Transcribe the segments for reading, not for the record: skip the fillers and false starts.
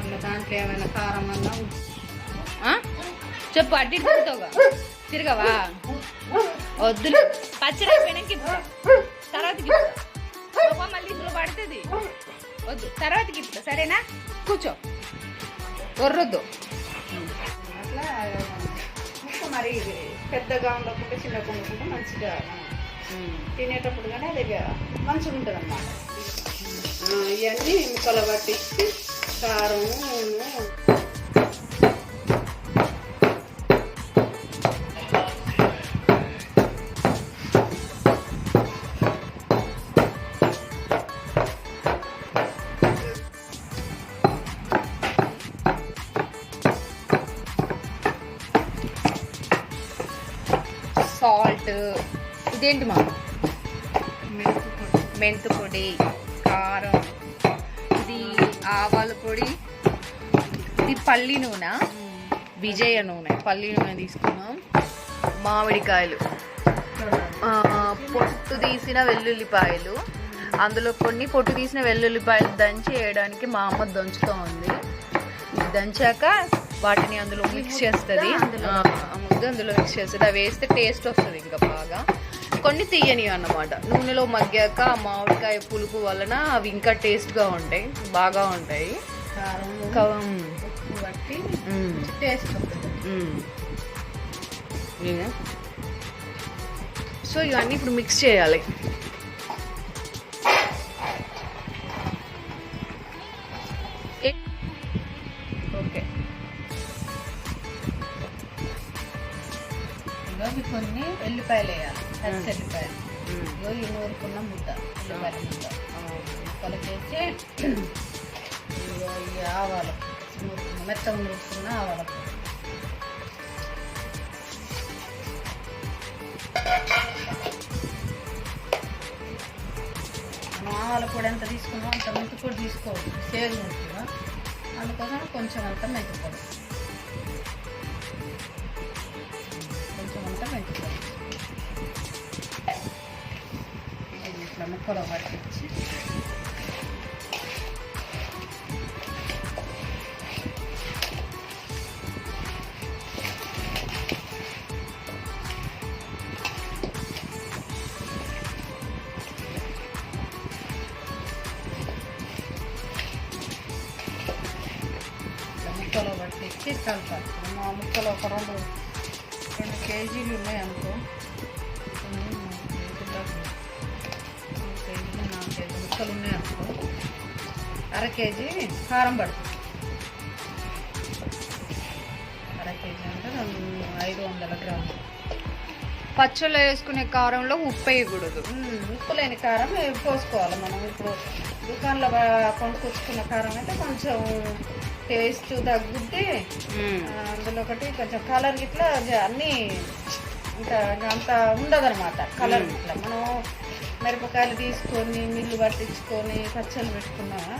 అలా దాంట్లో ఏమైనా కారం అన్నా చెప్పు. అడ్డి తిరుగుతావుగా, తిరగవా? వద్దులే, పచ్చడి అయిపోయినాక ఇప్పుడు తర్వాతకి ఇప్పుడు మళ్ళీ ఇందులో పడుతుంది. వద్దు, తర్వాతకి ఇప్పుడు సరేనా? కూర్చో, ఒర్రొద్దు. అట్లా ముక్క మరి పెద్దగా ఉండకుండా చిన్నగా ఉండకుండా మంచిగా తినేటప్పుడు కానీ అది మంచిగా ఉంటుంది అన్నమాట. ఇవన్నీ ముక్కలు పట్టించి కారం సాల్ట్, ఇదేంటి మా మెంతు పొడి, కారం, ఇది ఆవాల పొడి, ఇది పల్లి నూనె, విజయ నూనె, పల్లి నూనె తీసుకున్నాం. మామిడికాయలు, పొట్టు తీసిన వెల్లుల్లిపాయలు, అందులో కొన్ని పొట్టు తీసిన వెల్లుల్లిపాయలు దంచి వేయడానికి మా అమ్మ దంచుతూ ఉంది. ఇది దంచాక వాటిని అందులో మిక్స్ చేస్తుంది. ముద్ద అందులో మిక్స్ చేస్తుంది. అవి వేస్తే టేస్ట్ వస్తుంది ఇంకా బాగా. కొన్ని తీయని అన్నమాట. నూనెలో మగ్గాక మామిడికాయ పులుపు వలన అవి ఇంకా టేస్ట్గా ఉంటాయి, బాగా ఉంటాయి. బట్టి టేస్ట్ సో ఇవన్నీ ఇప్పుడు మిక్స్ చేయాలి. ఓకే, ఇవి కొన్ని ఎల్లిపాయలు వేయాలి. పచ్చి ఎల్లిపాయలు ఈ నూరుకున్న ముద్ద, ఎల్లిపాయల ముద్ద ముక్కలకేసి ఈ ఆవాలు మెత్తగా నూరుకున్న ఆవాల పొడి, మనం ఆవాల పొడి ఎంత తీసుకున్నాం అంత మెంతి పొడి తీసుకోవచ్చు. సేవ్ ఉంటుందా, అందుకోసం కొంచెం అంత మెంతి పొడి, కొంచెం అంత మెంతి పొడి ఇట్లా ముక్కలో పట్టించి ముక్కలో పట్టించి కలపాలి. మా ముక్కలు ఒక 2 కేజీలు ఉన్నాయి అనుకో, 4 కేజీలు ముక్కలు ఉన్నాయి అనుకో, అర కేజీ కారం పడుతుంది. అర కేజీ అంటే 500 గ్రాములు. పచ్చళ్ళు వేసుకునే కారంలో ఉప్పు వేయకూడదు. ఉప్పు లేని కారం పోసుకోవాలి మనం. ఇప్పుడు దుకాణంలో కొనుక్కొచ్చుకున్న కారం అయితే కొంచెం టేస్ట్ తగ్గుద్ది. అందులో ఒకటి కొంచెం కలర్ గిట్లా అన్నీ ఇంకా అంత ఉండదన్నమాట. కలర్ గిట్లా మనం మిరపకాయలు తీసుకొని మిల్లు పట్టించుకొని పచ్చళ్ళు పెట్టుకున్నామా,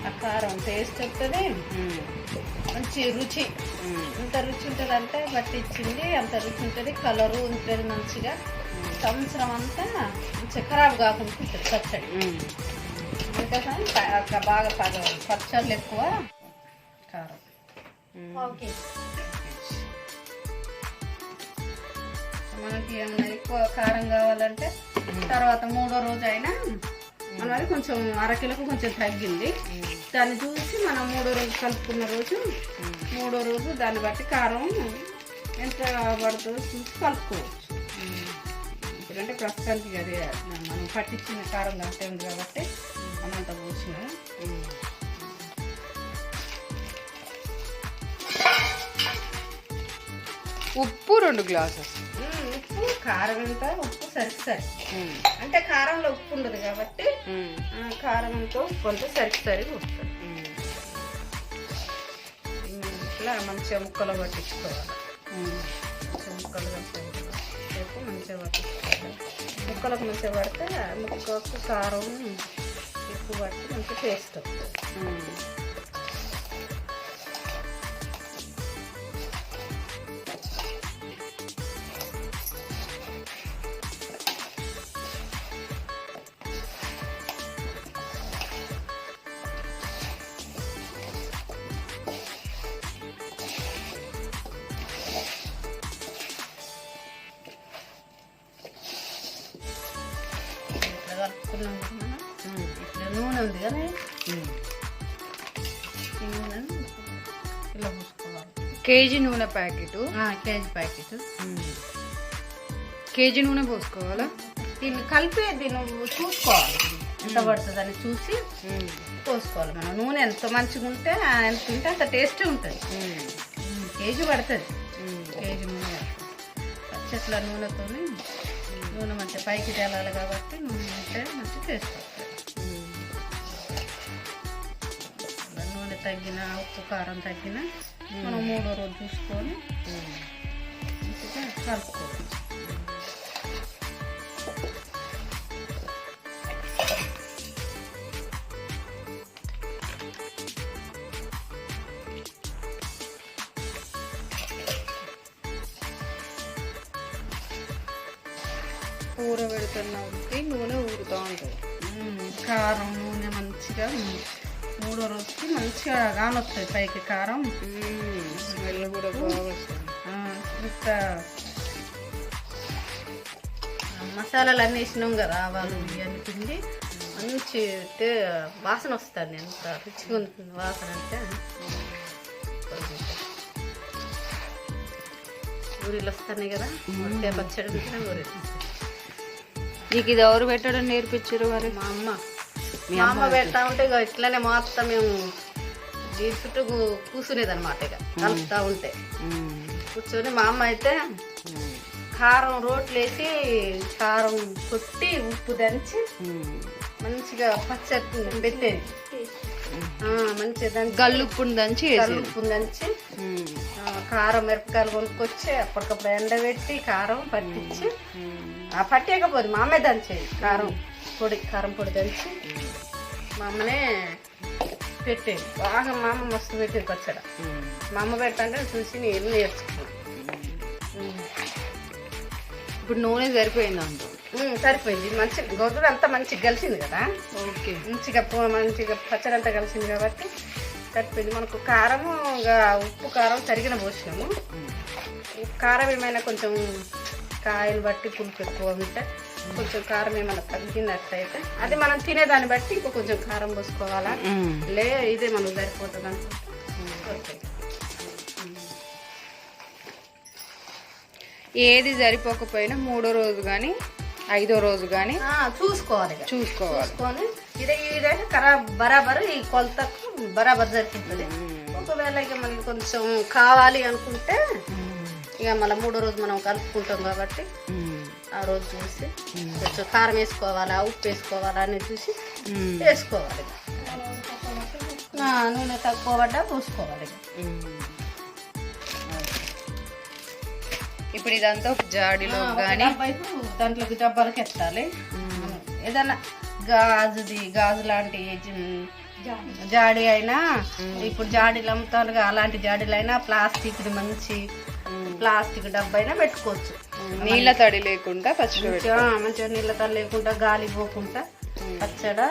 ఆ కారం టేస్ట్ వస్తుంది, మంచి రుచి. ఎంత రుచి ఉంటుంది అంటే పట్టించింది అంత రుచి ఉంటుంది, కలరు ఉంటుంది మంచిగా. సంవత్సరం అంతా మంచిగా ఖరాబ్ కాకుండా ఉంటుంది పచ్చడి. అందుకోసం బాగా పచ్చళ్ళు ఎక్కువ కారం. ఓకే, మనకి ఏమైనా ఎక్కువ కారం కావాలంటే తర్వాత 3వ రోజు అయినా మన అది కొంచెం అరకిలోకి కొంచెం తగ్గింది, దాన్ని చూసి మనం 3వ రోజు కలుపుకున్న రోజు 3వ రోజు దాన్ని బట్టి కారం ఎంత పడుతుందో చూసి కలుపుకోవచ్చు. ఇప్పుడంటే ప్రస్తుతానికి అదే మనం పట్టించిన కారం అంతే ఉంది కాబట్టి మనం అంత పోసినాం. ఉప్పు 2 గ్లాసెస్. ఉప్పు కారం ఎంత, ఉప్పు సరి అంటే కారంలో ఉప్పు ఉండదు కాబట్టి కారం అంతా ఉప్పు అంతా సరి వస్తుంది. ఇట్లా మంచిగా ముక్కలు పట్టించుకోవాలి. ముక్కలు పట్టించుకోవాలి, మంచిగా పట్టించుకోవాలి. ముక్కలకు మంచిగా పడితే ముక్కకు కారం ఎక్కువ పట్టి మంచిగా టేస్ట్ వస్తుంది. కలుపుకున్నాం కదా ఇట్లా నూనె ఉంది కదా ఈ నూనెను ఇలా పూసుకోవాలి. కేజీ నూనె ప్యాకెట్, కేజీ ప్యాకెట్, కేజీ నూనె పోసుకోవాలా? దీన్ని కలిపి దీన్ని చూసుకోవాలి ఎంత పడుతుందని చూసి పోసుకోవాలి. మనం నూనె ఎంత మంచిగా ఉంటే ఎంత ఉంటే అంత టేస్ట్ ఉంటుంది. కేజీ పడుతుంది, కేజీ నూనె చెట్ల నూనెతో నూనె మంచిగా పైకి తేలాలి కాబట్టి నూనె ఉంటే మంచి టేస్ట్ వస్తుంది. నూనె తగ్గిన ఉప్పు కారం తగ్గిన మనం 3వ రోజు చూసుకొని మంచిగా కలుపుకోవాలి. కూర పెడుతున్నది నూనె ఊరుతూ ఉంటుంది. కారం నూనె మంచిగా 3వ రోజుకి మంచిగా కానొస్తుంది పైకి కారం, స్మెల్ కూడా బాగా వస్తుంది. ఇంకా మసాలాలు అన్నీ వేసినాం కదా, ఆవాలు ఇవన్నీ పిండి మంచి వాసన వస్తుంది. ఎంత రుచిగా ఉంటుంది వాసన అంటే. ఊరిలో వస్తున్నాయి కదా మొదటి పచ్చడి ఉంటే ఊరిలో. నీకు ఇది ఎవరు పెట్టడం నేర్పించారు మరి? మా అమ్మ పెడతా ఉంటే ఇక ఇట్లనే మొత్తం మేము దీని చుట్టూ కూర్చునేది అనమాట. ఇక కలుపుతా ఉంటే కూర్చొని మా అమ్మ అయితే కారం రోట్లు వేసి కారం కొట్టి ఉప్పు దంచి మంచిగా పచ్చడి పెట్టేది. మంచిగా దంచి గల్లుప్పుని దంచి గల్లుప్పుని దంచి కారం మిరపకాయలు కొనుక్కొచ్చి అప్పటికప్పుడు ఎండబెట్టి కారం పట్టించి పట్టేయకపోతే మా అమ్మే దంచేది. కారం పొడి దంచి మా అమ్మనే పెట్టేది. బాగా మా అమ్మ మస్తు పెట్టేది పచ్చడి. మా అమ్మ పెట్టంటే చూసి నేను నేర్చుకున్నాను. ఇప్పుడు నూనె సరిపోయింది అంట. సరిపోయింది. మంచిగా గొడ్డు అంతా మంచిగా కలిసింది కదా. ఓకే, మంచిగా పచ్చడి అంతా కలిసింది కాబట్టి సరిపోయింది. మనకు కారము ఉప్పు కారం తరిగిన పోసినాము. కారం ఏమైనా కొంచెం కాయలు బట్టి పులుపు ఎక్కువ ఉంటే కొంచెం కారం ఏమైనా తగ్గినట్టయితే అది మనం తినేదాన్ని బట్టి ఇంకో కొంచెం కారం పోసుకోవాలా, ఇదే మనకు సరిపోతుంది అనుకుంటే. ఏది సరిపోకపోయినా 3వ రోజు కానీ 5వ రోజు కానీ చూసుకోవాలి. ఇదైతే బరాబర్ ఈ కొలతకు బరాబర్ సరిపోతుంది. ఒకవేళ ఇక మనకి కొంచెం కావాలి అనుకుంటే ఇక మళ్ళీ 3వ రోజు మనం కలుపుకుంటాం కాబట్టి ఆ రోజు చూసి కొంచెం కారం వేసుకోవాలా ఉప్పు వేసుకోవాలా అనేది చూసి వేసుకోవాలి. నూనె తక్కువ పడ్డా పోసుకోవాలి. ఇప్పుడు ఇదంతా ఒక జాడీలో కానీ దాంట్లోకి డబ్బాలకి ఎత్తాలి. ఏదన్నా గాజు లాంటి జాడీ అయినా, ఇప్పుడు జాడీలు అమ్ముతారు అలాంటి జాడీలు అయినా, ప్లాస్టిక్ మంచి ప్లాస్టిక్ డబ్బా అయినా పెట్టుకోవచ్చు. నీళ్ళ తడి లేకుండా పచ్చడి మంచిగా నీళ్ళ తడి లేకుండా గాలి పోకుండా పచ్చడి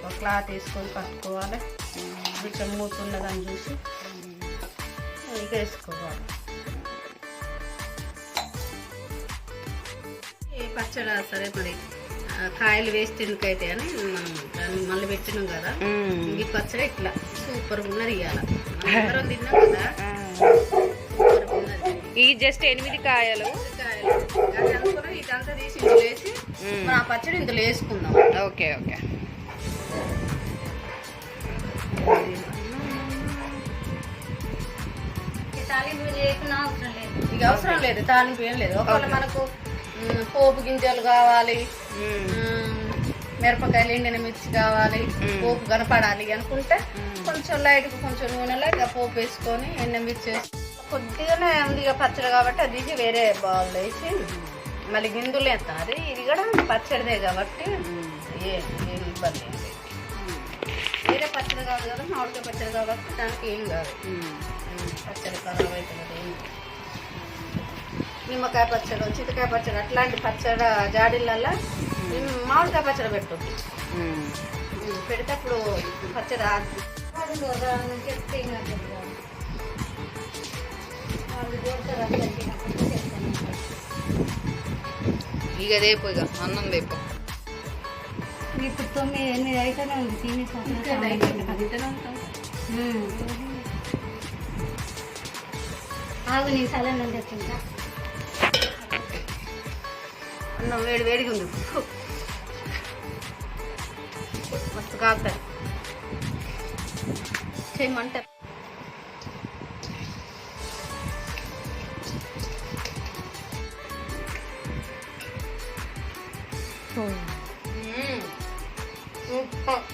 ఒక క్లాత్ వేసుకొని కట్టుకోవాలి. కొంచెం మూతున్నదని చూసి ఇక వేసుకోవాలి. ఏ పచ్చడి సరే మరి కాయలు వేస్ట్ ఎందుకైతే అని మనం దాన్ని మళ్ళీ పెట్టినాం కదా. ఈ పచ్చడి ఇట్లా సూపర్గా ఉన్నది. ఇవ్వాలి తిన్నాం కదా, సూపర్గా ఉన్నది. ఈ జస్ట్ 8 కాయలు అది అనుకున్నాం. ఇదంతా తీసి ఇందులో వేసి మనం ఆ పచ్చడి ఇందులో వేసుకుందాం. ఓకే. తాలింపు చేయకుండా అవసరం లేదు. ఇక అవసరం లేదు, తాలింపు ఏం లేదు. ఒకవేళ మనకు పోపు గింజలు కావాలి, మిరపకాయలు ఎండిన మిర్చి కావాలి, పోపు కనపడాలి అనుకుంటే కొంచెం లైట్గా కొంచెం నూనెలో ఇక పోపు వేసుకొని ఎండిన మిర్చి వేసి కొద్దిగానే ఉంది ఇక పచ్చడి కాబట్టి అది తీసి వేరే బౌల్ వేసి మళ్ళీ గిందులు వేస్తాను. ఇది కూడా పచ్చడిదే కాబట్టి ఏం ఇబ్బంది ఏం లేదు. వేరే పచ్చడి కాదు కదా, మామిడికాయ పచ్చడి కాబట్టి దానికి ఏం కాదు. పచ్చడి ఖరాబ్ అవుతుంది. నిమ్మకాయ పచ్చడి, చింతకాయ పచ్చడి అట్లాంటి పచ్చడి జాడీలల్లో మామిడికాయ పచ్చడి పెట్టొద్దు. పెడితే అప్పుడు పచ్చడి ఇక దేపు, ఇక అన్నం దేపు. ఇప్పుడు 9, 8 అయితేనే ఉంది ఆగు నీ సలన్ తెచ్చిందా అన్నం వేడి వేడిగా ఉంది మస్తు కాగుతుంది చేయమంటారు సూపర్